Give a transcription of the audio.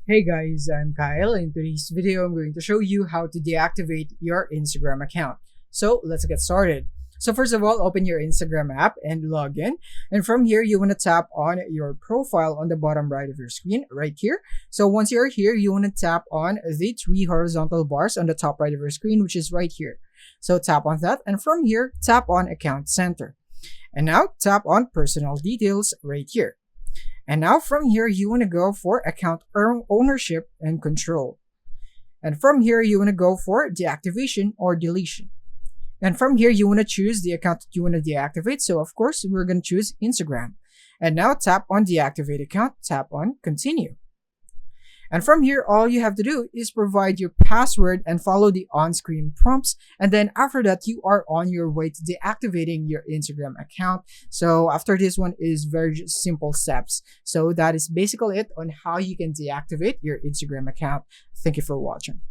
Hey guys, I'm Kyle. In today's video, I'm going to show you how to deactivate your Instagram account. So let's get started. So first of all, open your Instagram app and log in. And from here, you want to tap on your profile on the bottom right of your screen, right here. So once you're here, you want to tap on the three horizontal bars on the top right of your screen, which is right here. So tap on that. And from here, tap on Account Center. And now tap on Personal Details right here. And now from here, you want to go for account ownership and control. And from here, you want to go for deactivation or deletion. And from here, you want to choose the account that you want to deactivate. So of course, we're going to choose Instagram. And now tap on deactivate account, tap on continue. And from here, all you have to do is provide your password and follow the on-screen prompts. And then after that, you are on your way to deactivating your Instagram account. So after this one is very simple steps. So that is basically it on how you can deactivate your Instagram account. Thank you for watching.